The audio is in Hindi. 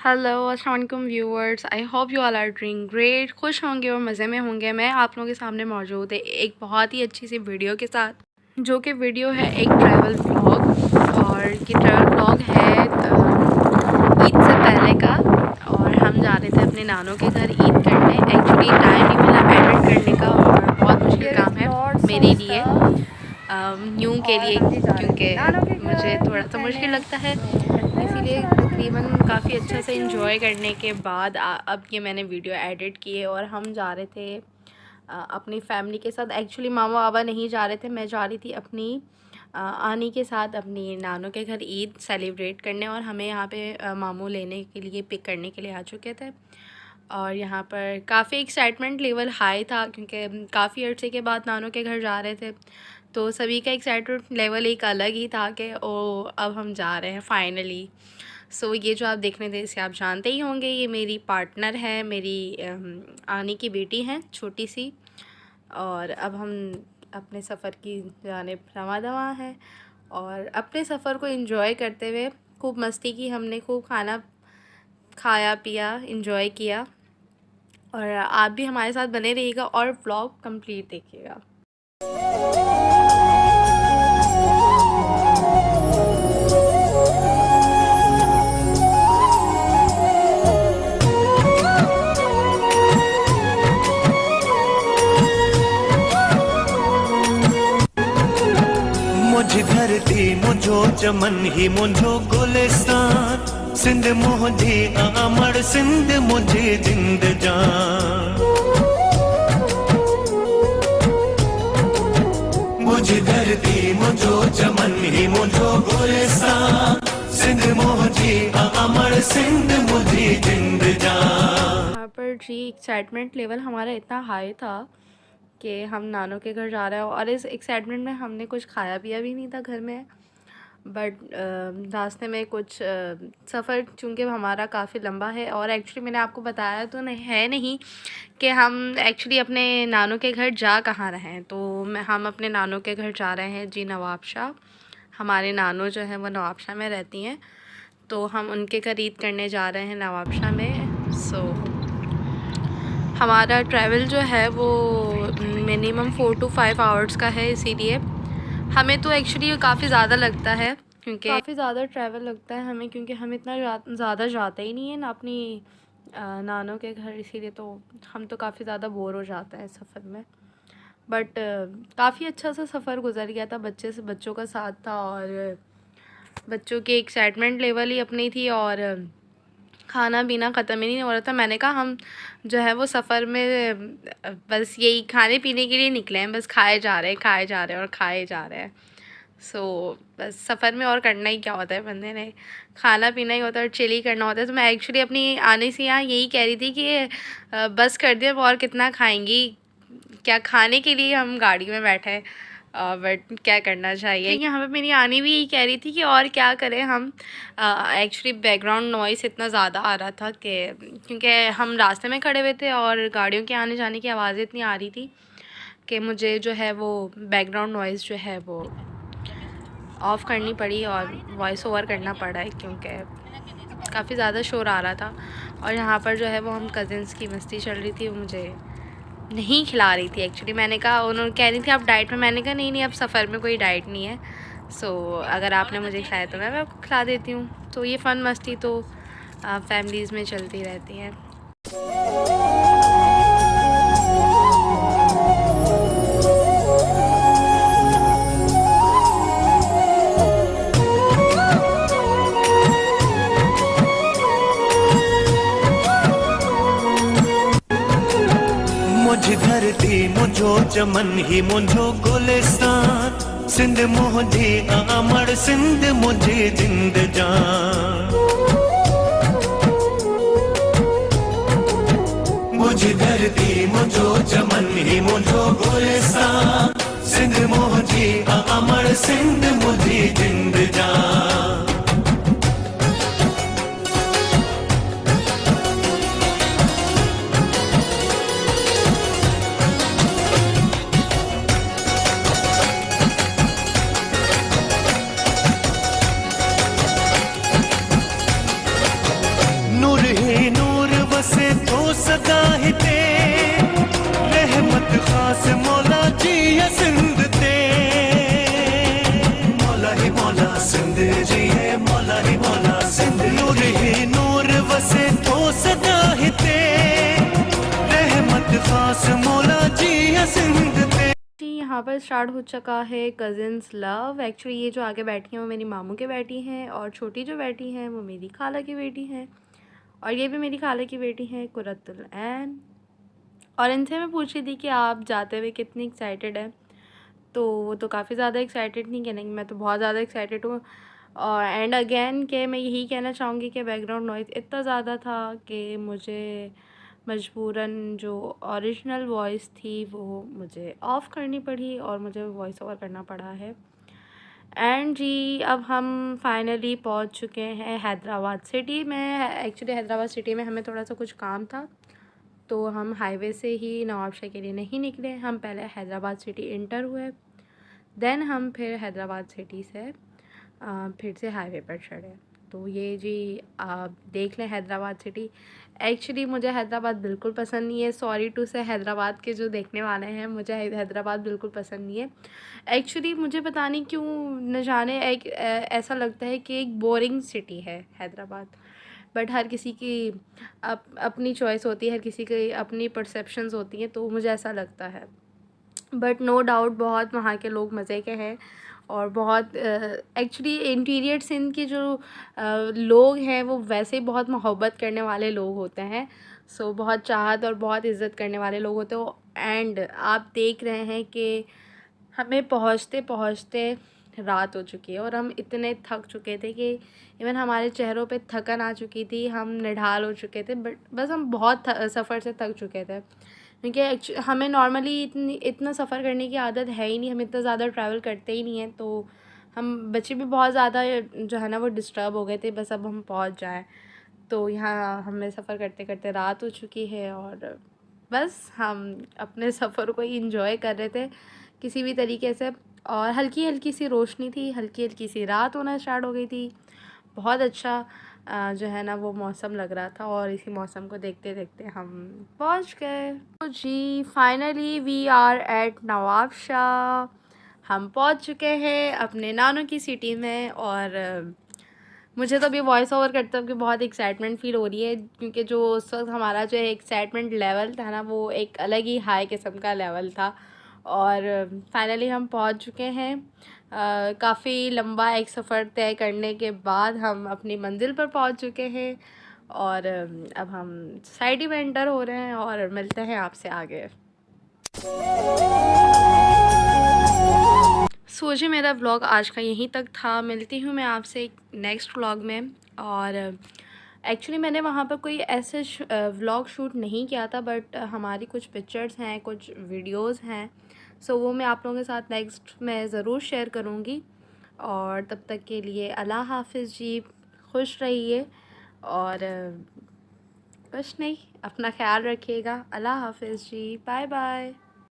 हेलो अस्सलाम वालेकुम viewers, I hope you all are doing great. खुश होंगे और मज़े में होंगे। मैं आप लोगों के सामने मौजूद है एक बहुत ही अच्छी सी वीडियो के साथ, जो कि वीडियो है एक ट्रैवल व्लॉग। और ये ट्रैवल व्लॉग है ईद से पहले का। और हम जा रहे थे अपने नानों के घर ईद करने। एक्चुअली टाइम नहीं मिला एडिट करने का और बहुत मुश्किल काम है मेरे लिए, न्यू के लिए, क्योंकि मुझे थोड़ा सा मुश्किल लगता है। इसीलिए तकरीबन काफ़ी अच्छा से इंजॉय करने के बाद अब ये मैंने वीडियो एडिट की है। और हम जा रहे थे अपनी फैमिली के साथ। एक्चुअली मामा बाबा नहीं जा रहे थे, मैं जा रही थी अपनी आनी के साथ अपनी नानों के घर ईद सेलिब्रेट करने। और हमें यहाँ पे मामू लेने के लिए पिक करने के लिए आ चुके थे। और यहाँ पर काफ़ी एक्साइटमेंट लेवल हाई था, क्योंकि काफ़ी अर्से के बाद नानों के घर जा रहे थे, तो सभी का एक्साइटमेंट लेवल एक अलग ही था कि ओ अब हम जा रहे हैं फाइनली। सो ये जो आप देखने थे इसे आप जानते ही होंगे, ये मेरी पार्टनर है, मेरी आनी की बेटी हैं छोटी सी। और अब हम अपने सफ़र की जानिब रवां दवा हैं और अपने सफ़र को एंजॉय करते हुए खूब मस्ती की हमने, खूब खाना खाया पिया, एंजॉय किया। और आप भी हमारे साथ बने रहिएगा और व्लॉग कंप्लीट देखिएगा। मुझ धरती मुझो चमन ही मुझो गुलिस्तान, सिंध मुझे अमर सिंध मुझे जिंद जान। मुझ धरती मुझो चमन ही मुझो गुलिस्तान, सिंध मुझे अमर सिंध मुझे जिंद जान। यहाँ पर जी एक्साइटमेंट लेवल हमारा इतना हाई था कि हम नानों के घर जा रहे हैं। और इस एक्साइटमेंट में हमने कुछ खाया पिया भी नहीं था घर में। बट रास्ते में कुछ सफ़र चूँकि हमारा काफ़ी लंबा है, और एक्चुअली मैंने आपको बताया तो नहीं कि हम एक्चुअली अपने नानों के घर जा कहाँ रहे हैं। तो हम अपने नानों के घर जा रहे हैं जी नवाबशाह। हमारे नानों जो है वो नवाबशाह में रहती हैं, तो हम उनके घर ईद करने जा रहे हैं नवाबशाह में। सो हमारा ट्रैवल जो है वो मिनिमम 4 to 5 आवर्स का है। इसीलिए हमें तो एक्चुअली काफ़ी ज़्यादा लगता है, क्योंकि काफ़ी ज़्यादा ट्रैवल लगता है हमें, क्योंकि हम इतना ज़्यादा जाते ही नहीं है ना अपनी नानों के घर। इसीलिए तो हम तो काफ़ी ज़्यादा बोर हो जाते हैं सफ़र में। बट काफ़ी अच्छा सा सफ़र गुजर गया था, बच्चों का साथ था और बच्चों की एक्साइटमेंट लेवल ही अपनी थी। और खाना पीना ख़त्म ही नहीं हो रहा था। मैंने कहा हम जो है वो सफ़र में बस यही खाने पीने के लिए निकले हैं, बस खाए जा रहे हैं और खाए जा रहे हैं। सो बस सफ़र में और करना ही क्या होता है, बंदे ने खाना पीना ही होता है और चिल ही करना होता है। तो मैं एक्चुअली अपनी आने से यहाँ यही कह रही थी कि बस कर दिया, और कितना खाएंगी, क्या खाने के लिए हम गाड़ी में बैठे हैं। बट क्या करना चाहिए, यहाँ पे मेरी आनी भी यही कह रही थी कि और क्या करें हम। एक्चुअली बैकग्राउंड नॉइस इतना ज़्यादा आ रहा था कि क्योंकि हम रास्ते में खड़े हुए थे और गाड़ियों के आने जाने की आवाज़ें इतनी आ रही थी कि मुझे जो है वो बैकग्राउंड नॉइस जो है वो ऑफ़ करनी पड़ी और वॉइस ओवर करना पड़ा है, क्योंकि काफ़ी ज़्यादा शोर आ रहा था। और यहाँ पर जो है वो हम कज़िन्स की मस्ती चल रही थी, वो मुझे नहीं खिला रही थी। एक्चुअली मैंने कहा, उन्होंने कह रही थी आप डाइट में, मैंने कहा नहीं अब सफ़र में कोई डाइट नहीं है। सो अगर आपने मुझे खिलाया तो मैं आपको खिला देती हूँ। तो ये फ़न मस्ती तो फैमिलीज़ में चलती रहती है। मुझ धरती मुझो चमन ही मुझो गुलिस्तान, सिंध मुझे अमर सिंध मुझे जिंद जान। मुझ धरती मुझो चमन ही मुझो गुलिस्तान, सिंध मुझे अमर सिंध मुझे जिंद जान। नूर ही नूर वसे तो सदा ही ते रहमत खास मौला जी है सिंध ते। जी यहाँ पर स्टार्ट हो चुका है कज़िन्स लव। एक्चुअली ये जो आगे बैठी हैं वो मेरी मामू की बेटी हैं और छोटी जो बैठी हैं वो मेरी खाला की बेटी हैं और ये भी मेरी खाला की बेटी है कुरतुल ऐन। और इनसे मैं पूछ रही थी कि आप जाते हुए कितनी एक्साइटेड है, तो वो तो काफ़ी ज़्यादा एक्साइटेड नहीं कहने, मैं तो बहुत ज़्यादा एक्साइटेड हूँ। और एंड अगेन कि मैं यही कहना चाहूँगी कि बैकग्राउंड नॉइज़ इतना ज़्यादा था कि मुझे मजबूरन जो ओरिजिनल वॉइस थी वो मुझे ऑफ़ करनी पड़ी और मुझे वॉइस ओवर करना पड़ा है। एंड जी अब हम फाइनली पहुंच चुके हैं हैदराबाद सिटी में। एक्चुअली हैदराबाद सिटी में हमें थोड़ा सा कुछ काम था, तो हम हाईवे से ही नवाबशाह के लिए नहीं निकले। हम पहले हैदराबाद सिटी इंटर हुए, देन हम फिर हैदराबाद सिटी से फिर से हाईवे पर चढ़े। तो ये जी आप देख लें हैदराबाद सिटी। एक्चुअली मुझे हैदराबाद बिल्कुल पसंद नहीं है, सॉरी टू से हैदराबाद के जो देखने वाले हैं, मुझे हैदराबाद बिल्कुल पसंद नहीं है। एक्चुअली मुझे पता नहीं क्यों न जाने एक ऐसा लगता है कि एक बोरिंग सिटी है हैदराबाद। बट हर किसी की अपनी चॉइस होती है, हर किसी की अपनी परसेप्शंस होती हैं, तो मुझे ऐसा लगता है। बट नो डाउट बहुत वहाँ के लोग मज़े के हैं और बहुत एक्चुअली इंटीरियर सिंध के जो लोग हैं वो वैसे ही बहुत मोहब्बत करने वाले लोग होते हैं। सो बहुत चाहत और बहुत इज़्ज़त करने वाले लोग होते हैं। एंड आप देख रहे हैं कि हमें पहुँचते पहुँचते रात हो चुकी है और हम इतने थक चुके थे कि इवन हमारे चेहरों पे थकन आ चुकी थी, हम निढाल हो चुके थे। बट बस हम बहुत सफ़र से थक चुके थे, क्योंकि हमें नॉर्मली इतना सफ़र करने की आदत है ही नहीं, हम इतना ज़्यादा ट्रैवल करते ही नहीं हैं। तो हम बच्चे भी बहुत ज़्यादा जो है ना वो डिस्टर्ब हो गए थे, बस अब हम पहुंच जाएं। तो यहाँ हमें सफ़र करते करते रात हो चुकी है और बस हम अपने सफ़र को ही इंजॉय कर रहे थे किसी भी तरीके से। और हल्की हल्की सी रोशनी थी, हल्की हल्की सी रात होना स्टार्ट हो गई थी। बहुत अच्छा जो है ना वो मौसम लग रहा था और इसी मौसम को देखते देखते हम पहुंच गए। तो जी finally we are at Nawabshah. हम पहुंच चुके हैं अपने नानों की सिटी में और मुझे तो अभी वॉइस ओवर करते हुए बहुत एक्साइटमेंट फ़ील हो रही है, क्योंकि जो उस वक्त हमारा जो एक्साइटमेंट लेवल था ना वो एक अलग ही हाई किस्म का लेवल था। और फाइनली हम पहुंच चुके हैं। काफ़ी लंबा एक सफ़र तय करने के बाद हम अपनी मंजिल पर पहुंच चुके हैं और अब हम सोसाइटी में एंटर हो रहे हैं और मिलते हैं आपसे आगे। सोचिए मेरा व्लॉग आज का यहीं तक था। मिलती हूँ मैं आपसे एक नेक्स्ट व्लॉग में। और एक्चुअली मैंने वहाँ पर कोई ऐसे व्लॉग शूट नहीं किया था, बट हमारी कुछ पिक्चर्स हैं, कुछ वीडियोस हैं, सो वो मैं आप लोगों के साथ नेक्स्ट में ज़रूर शेयर करूँगी। और तब तक के लिए अल्लाह हाफिज़ जी, खुश रहिए और कुछ नहीं, अपना ख्याल रखिएगा। अल्लाह हाफिज़ जी, बाय बाय।